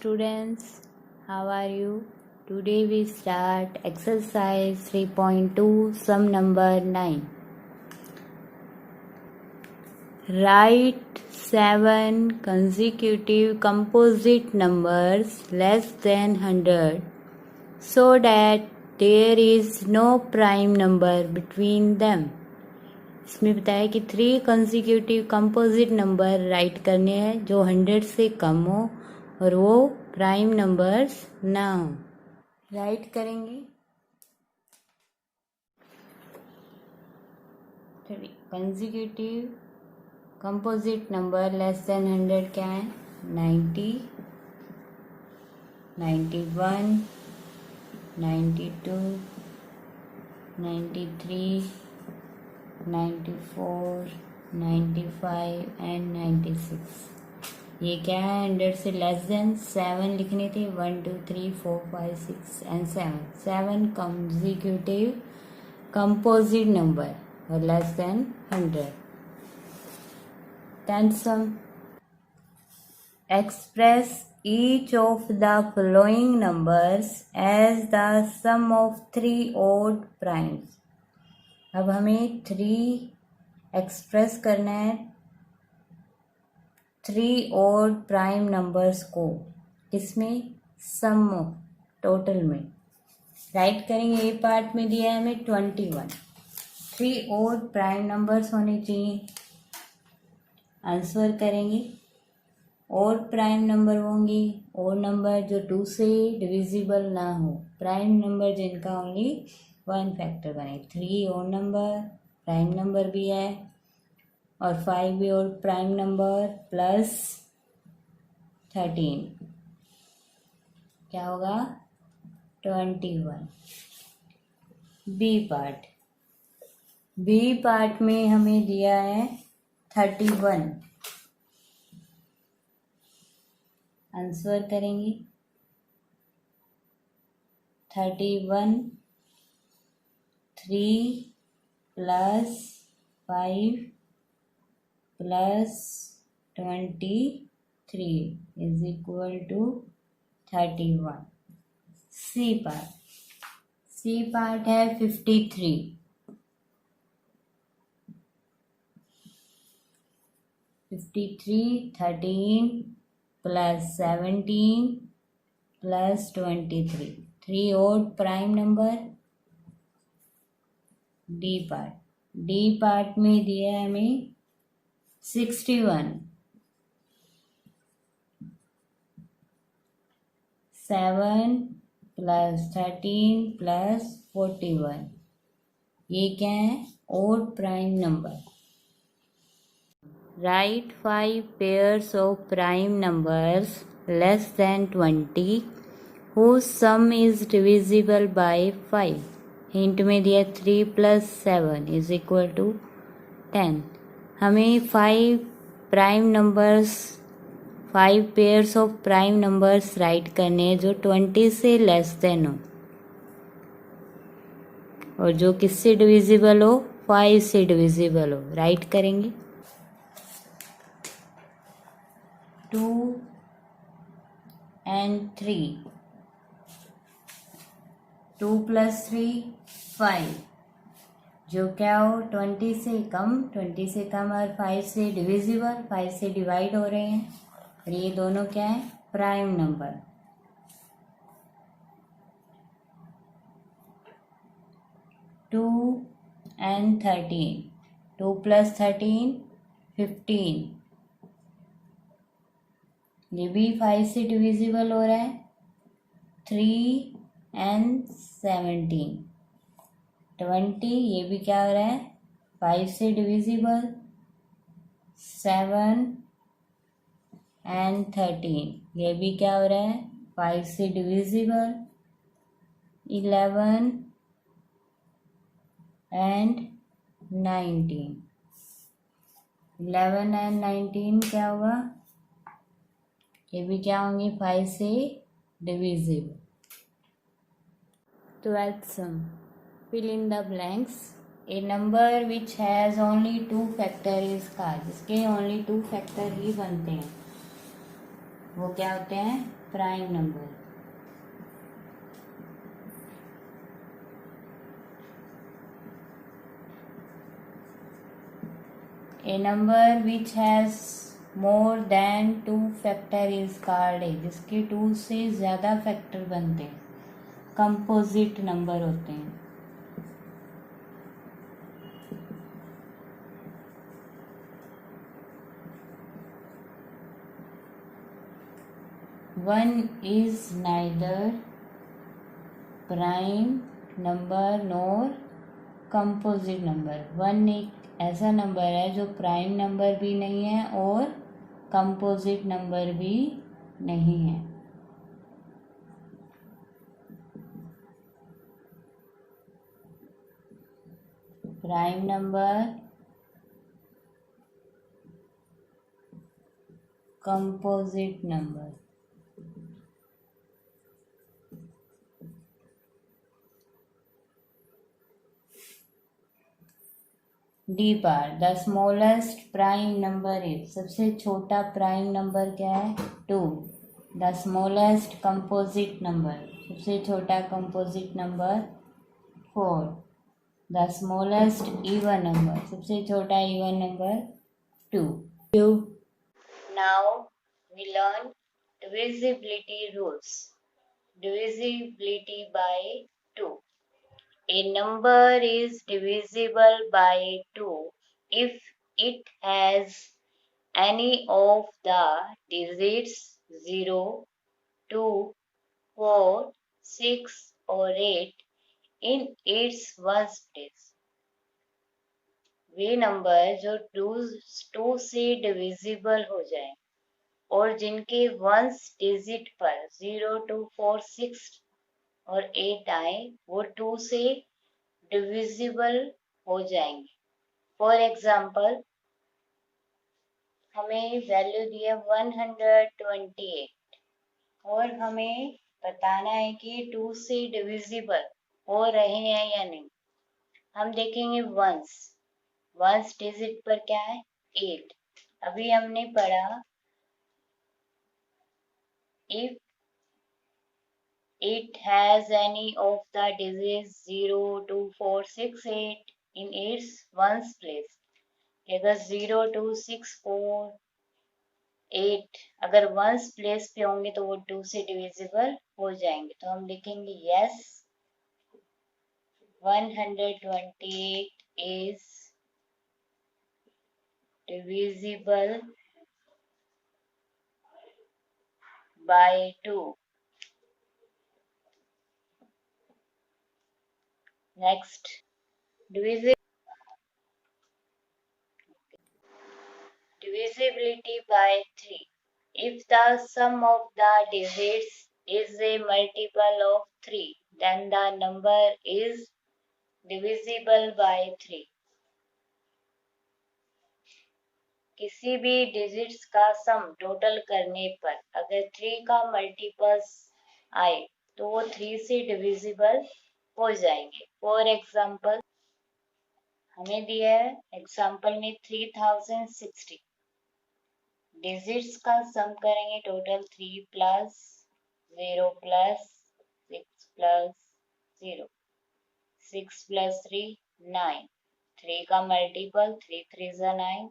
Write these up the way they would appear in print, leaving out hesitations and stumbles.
students, how are you? Today we start exercise 3.2 sum number 9. Write 7 consecutive composite numbers less than 100 so that there is no prime number between them. इसमें बताया कि 3 consecutive composite number right करने हैं जो 100 से कम हो और वो प्राइम नंबर्स ना हो. राइट करेंगे. Consecutive composite number less than 100 क्या है? 90, 91, 92, 93, 94, 95 एंड 96. ये क्या है? 100 से लेस देन 7 लिखने थे. 1 2 3 4 5 6 एंड 7 कंसेक्यूटिव कंपोजिट नंबर और less than 100. Then sum. Express each of the following numbers as the sum of 3 odd primes. अब हमें 3 एक्सप्रेस करना है 3 odd प्राइम नंबर्स को. किसमें? सम टोटल में. राइट करेंगे. ये पार्ट में दिया है हमें 21. 3 odd प्राइम नंबर्स होने चाहिए. आंसर करेंगे. ओड प्राइम नंबर होंगी ओड नंबर जो 2 से डिविजिबल ना हो. प्राइम नंबर जिनका ओनली 1 फैक्टर बने. 3 ओड नंबर प्राइम नंबर भी है और 5 भी ओड प्राइम नंबर प्लस 13 क्या होगा? 21. बी पार्ट में हमें दिया है 31. आंसर करेंगे. 31 3 plus 5 plus 23 is equal to 31. C part है 53. 13 plus 17 plus 23. 3 odd prime number. D part में दिया है हमें 61. 7 प्लस 13 प्लस 41. ये क्या है? Odd prime number. Write 5 pairs of prime numbers less than 20 whose sum is divisible by 5. Hint में दिया 3 प्लस 7 इज इक्वल टू 10. हमें 5 prime numbers 5 pairs of prime numbers right करने हैं जो 20 से लेस देन हो और जो किससे डिविजिबल हो? 5 से डिविजिबल हो. राइट करेंगे. 2 and 3. 2 plus 3 5 जो क्या हो? 20 से कम और 5 से डिविजिबल 5 से डिवाइड हो रहे हैं और ये दोनों क्या है? Prime number. 2 and 13. 2 plus 13 15. ये भी 5 से डिविजिबल हो रहा है. 3 and 17 20. ये भी क्या हो रहा है? 5 से डिविजिबल. 7 and 13 ये भी क्या हो रहा है? 5 से डिविजिबल. 11 and 19. 11 and 19 क्या होगा? ये भी क्या होंगे? 5 से divisible. 12th sum. Fill in the blanks. A number which has only 2 factor is called. जिसके only 2 factor ही बनते हैं वो क्या होते हैं? prime number. A number which has more than 2 factor is called a, जिसके 2 से ज़्यादा फैक्टर बनते हैं कंपोजिट नंबर होते हैं. One is neither prime number nor composite number. One एक ऐसा नंबर है जो प्राइम नंबर भी नहीं है और कंपोजिट नंबर भी नहीं है. Prime number, composite number. D part, the smallest prime number is, सबसे छोटा प्राइम नंबर क्या है? 2. द स्मॉलेस्ट कंपोजिट नंबर, सबसे छोटा composite number 4. The smallest even number, सबसे छोटा even number 2. Now we learn divisibility rules. Divisibility by 2. A number is divisible by 2 if it has any of the digits 0, 2, 4, 6 or 8 in its ones place. Way number जो 2 से divisible हो जाए और जिनके ones digit पर 0, 2, 4, 6 और 8 आए वो 2 से डिविजिबल हो जाएंगे. फॉर एग्जाम्पल, हमें वैल्यू दी है 128 और हमें बताना है कि 2 से डिविजिबल हो रहे हैं या नहीं. हम देखेंगे वंस डिजिट पर क्या है? 8. अभी हमने पढ़ा if it has any of the digits 0, 2, 4, 6, 8 in its ones place. अगर 0, 2, 6, 4, 8 अगर वंस प्लेस पे होंगे तो वो 2 से डिविजिबल हो जाएंगे. तो हम लिखेंगे yes 128 is divisible by 2. Next, divisibility by 3. If the sum of the digits is a multiple of 3, then the number is divisible by 3. किसी भी डिजिट्स का सम टोटल करने पर अगर 3 का मल्टीपल्स आए तो वो 3 से डिविजिबल हो जाएंगे. फॉर एग्जाम्पल, हमें दिया है एग्जाम्पल में 3060. डिजिट्स का सम करेंगे total 3 plus 0 plus 6 plus 0, 6 plus 3 9. 3 का मल्टीपल 3 3 9.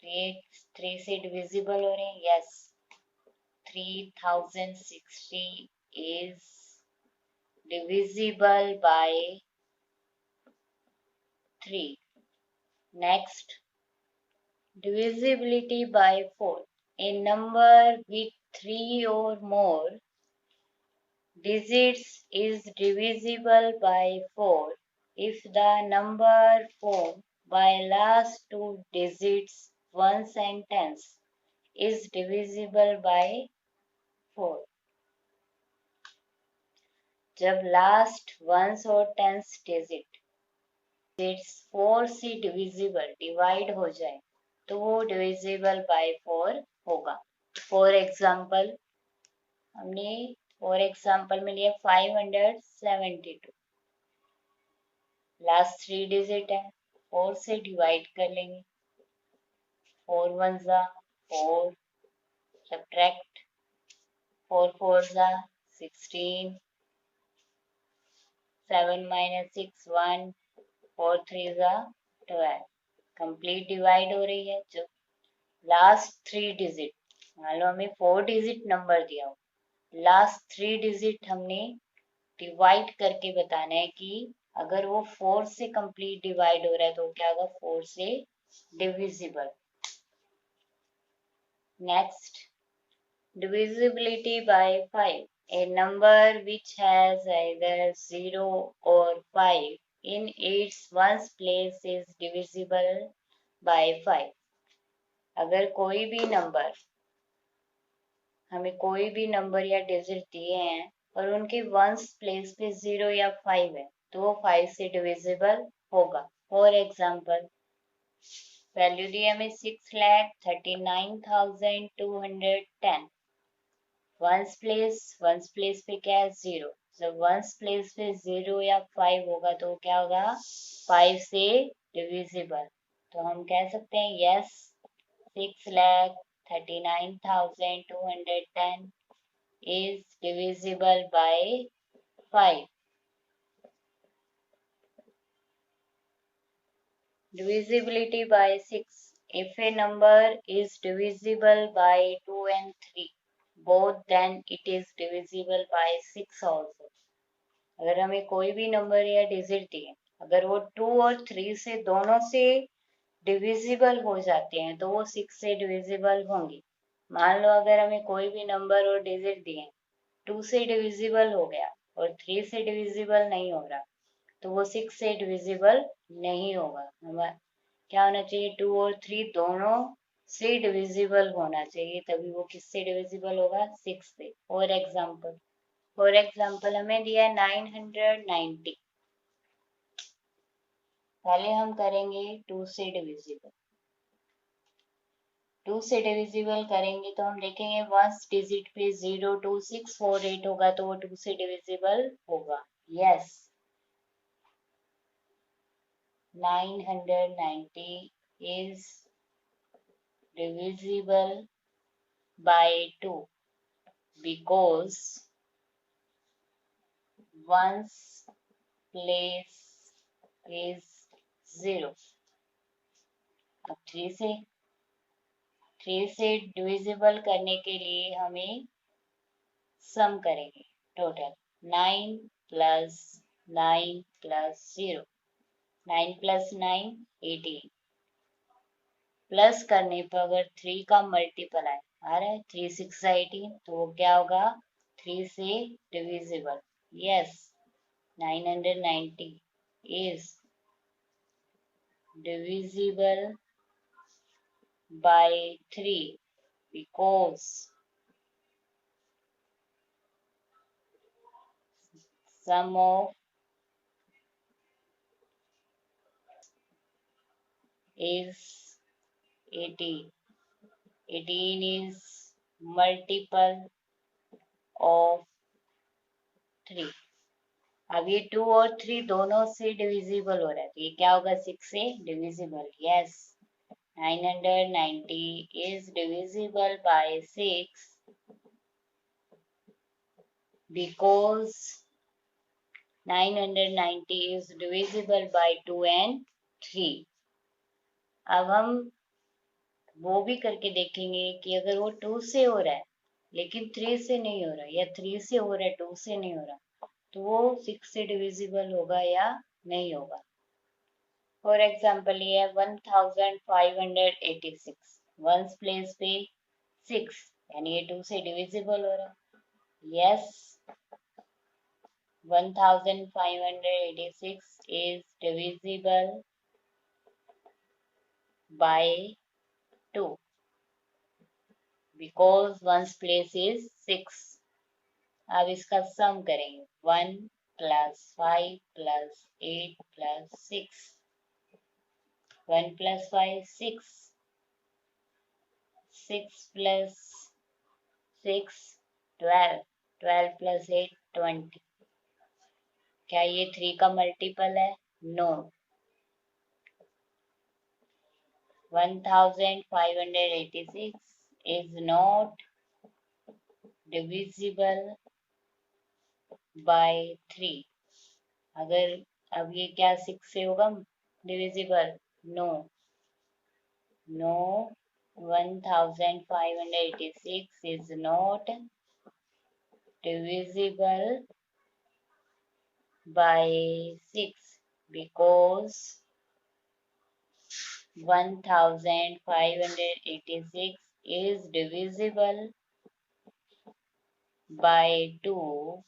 3 से डिविजिबल हो रहे हैं. Yes 3060 is divisible by 3. Next, divisibility by 4. A number with 3 or more digits is divisible by 4 if the number formed by last 2 digits ones and tens is divisible by 4. जब last ones और tens digit 4 से divisible divide हो जाए तो वो divisible by 4 होगा. For example, हमने में लिया 572. लास्ट 3 डिजिट है, 4 से डिवाइड कर लेंगे. 4 1 4, सब्ट्रैक्ट 4 4 16, 7 minus 6 1, 4 3 12। कंप्लीट डिवाइड हो रही है। जो लास्ट 3 डिजिट, मान लो हमें 4 डिजिट नंबर दिया हो, लास्ट 3 डिजिट हमने डिवाइड करके बताना है कि अगर वो 4 से कंप्लीट डिवाइड हो रहा है तो क्या होगा, 4 से divisible. Next, divisibility by 5. A number which has either 0 or 5 in its ones place is divisible by 5. अगर कोई भी नंबर, हमें कोई भी नंबर या डिजिट दिए हैं और उनके वंस प्लेस पे 0 या 5 है तो वो 5 से डिविजिबल होगा। फॉर एग्जाम्पल, वैल्यू दी हमें 6,39,210। वंस प्लेस पे क्या है, 0। जब वंस प्लेस पे 0 या 5 होगा तो क्या होगा, 5 से डिविजिबल। तो हम कह सकते हैं yes, 6,39,210 is divisible by 5. Divisibility by 6. If a number is divisible by 2 and 3 both, then it is divisible by 6 also. अगर हमें कोई भी नंबर या डिजिट दिए, अगर वो 2 और 3 से दोनों से डिविजिबल हो जाते हैं तो वो 6 से डिविजिबल होंगी। मान लो अगर हमें कोई भी नंबर और डिजिट दिए, 2 से डिविजिबल हो गया और 3 से डिविजिबल नहीं हो रहा तो वो 6 से डिविजिबल नहीं होगा। हमारा क्या होना चाहिए, 2 और 3 दोनों से डिविजिबल होना चाहिए, तभी वो किससे डिविजिबल होगा, 6 से। फॉर एग्जाम्पल हमें दिया है 990। पहले हम करेंगे 2 से डिविजिबल। 2 से डिविजिबल करेंगे तो हम देखेंगे फर्स्ट डिजिट पे 02648 होगा तो वो 2 से डिविजिबल होगा। Yes, 990 is divisible by 2 because one's place is 0। अब 3 से डिविजिबल करने के लिए हमें सम करेंगे total. 9 plus 9 plus 0, 9 plus 9 18, plus करने पर अगर 3 का मल्टीपल आ रहा है 3 6 18 तो वो क्या होगा, 3 से divisible. Yes, 990 is divisible by 3 because sum of is 18. 18 is multiple of 3। अब ये 2 और 3 दोनों से डिविजिबल हो रहा है तो ये क्या होगा, 6 से divisible. Yes, 990 is divisible by 6 because 990 is divisible by 2 and 3। अब हम वो भी करके देखेंगे कि अगर वो 2 से हो रहा है लेकिन 3 से नहीं हो रहा, या 3 से हो रहा है 2 से नहीं हो रहा, तो वो 6 से डिविजिबल होगा या नहीं होगा। फॉर एग्जाम्पल ये है 1586, वंस प्लेस पे 6 यानी ये 2 से डिविजिबल हो रहा। Yes, 1586 is divisible by 2 because one's place is 6। अब इसका सम करेंगे 1 plus 5 plus 8 plus 6, 1 plus 5 6, 6 plus 6 12, 12 plus 8 20। क्या ये 3 का मल्टीपल है? No. 1586 is not divisible by 3। अगर अब ये क्या 6 से होगा divisible? No, no, 1586 is not divisible by 6 because 1586 is divisible by 2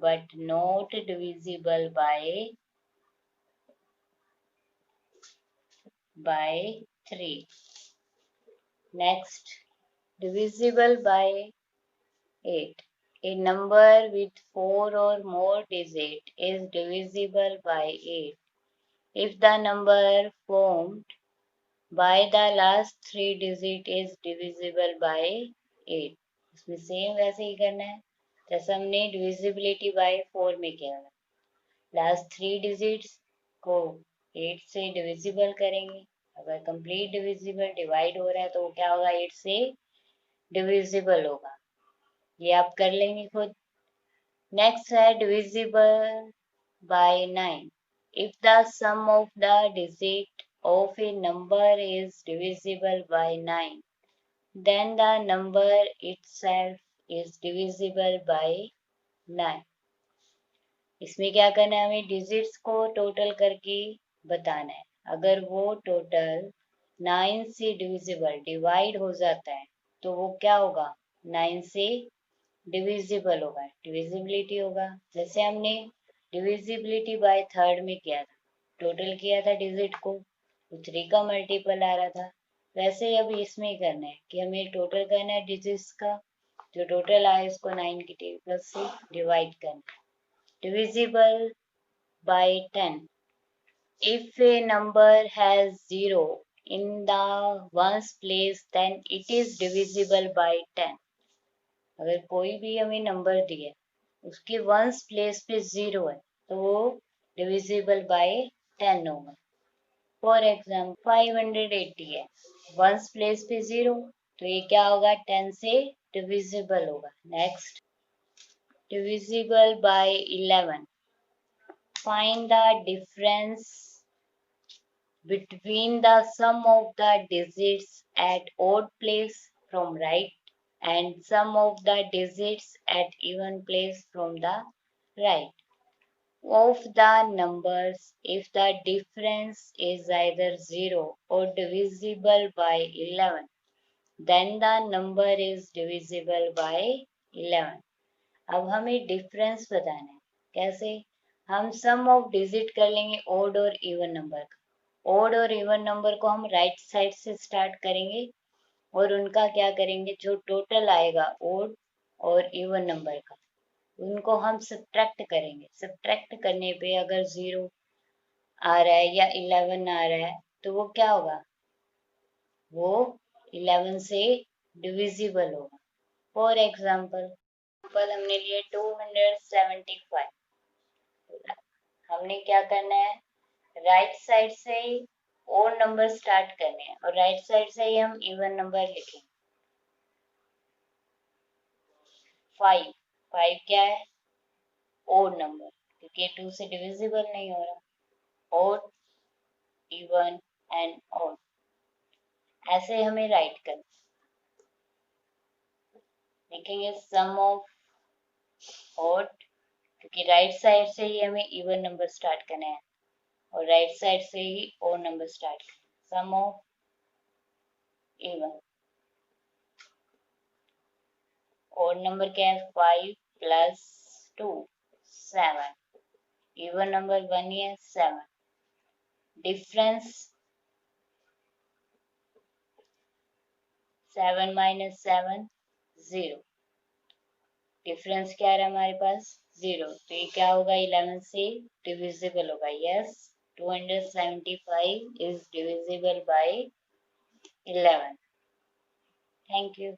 but not divisible by 3. Next, divisible by 8. A number with 4 or more digits is divisible by 8 if the number formed by the last 3 digit is divisible by 8. इसमें same वैसे ही करना है जैसे हमने divisibility bye 4 में किया था। Last 3 digits को 8 से डिविजिबल करेंगे। अगर कंप्लीट डिविजिबल डिवाइड हो रहा है तो वो क्या होगा? 8 से डिविजिबल होगा। ये आप कर लेंगे खुद। नेक्स्ट है divisible by 9। If the sum of the digit of a number is divisible by 9, then the number itself is divisible by 9. इसमें क्या करना है? हमें डिजिट्स को टोटल करके बताना है। अगर वो टोटल 9 से डिविजिबल डिवाइड हो जाता है तो वो क्या होगा? 9 से डिविजिबल होगा, डिविजिबिलिटी होगा। जैसे हमने डिविजिबिलिटी बाय 3 में किया था, टोटल किया था डिजिट को तो 3 का मल्टीपल आ रहा था। वैसे ही अब इसमें करना है कि हमें टोटल करना है डिजिट्स का, जो टोटल आए उसको 9 की टेबल से डिवाइड करना है। Divisible bye 10। If a number has 0 in the ones place then it is divisible by 10. अगर कोई भी हमें नंबर दिया उसके वंस प्लेस पे 0 है तो वो डिविजिबल बाय 10 होगा। फॉर एग्जाम्पल 580 है, वंस प्लेस पे 0 तो ये क्या होगा? 10 से डिविजिबल होगा। Next, divisible by 11. Find the difference between the sum of the digits at odd place from right and sum of the digits at even place from the right of the numbers if the difference is either 0 or divisible by 11, then the number is divisible by 11. अब हमें difference बताना है। कैसे? हम सम of digit कर लेंगे odd और even number का। ओड और इवन नंबर को हम राइट साइड से स्टार्ट करेंगे और उनका क्या करेंगे? जो टोटल आएगा ओड और इवन नंबर का उनको हम सब्ट्रैक्ट करेंगे। सब्ट्रैक्ट करने पे अगर 0 आ रहा है या 11 आ रहा है तो वो क्या होगा? वो 11 से डिविजिबल होगा। फॉर एग्जाम्पल हमने लिए 275। हमने क्या करना है? राइट साइड से ही ओड नंबर स्टार्ट करने हैं और राइट साइड से ही हम इवन नंबर लिखेंगे। 5 क्या है? ओड नंबर, क्योंकि 2 से डिविजिबल नहीं हो रहा। ओड, इवन एंड ओड, ऐसे हमें राइट करना। लिखेंगे सम ऑफ ओड, क्योंकि राइट साइड से ही हमें इवन नंबर स्टार्ट करना है और राइट साइड से ही ओड नंबर स्टार्ट करना है। सम ऑफ इवन, ओड नंबर क्या है? 5 प्लस 2 7, इवन नंबर 1 ही है 7। Difference 7 minus 7 0। डिफरेंस क्या है हमारे पास? 0। तो ये क्या होगा? 11 से डिविजिबल होगा। Yes, 275 is divisible by 11. Thank you.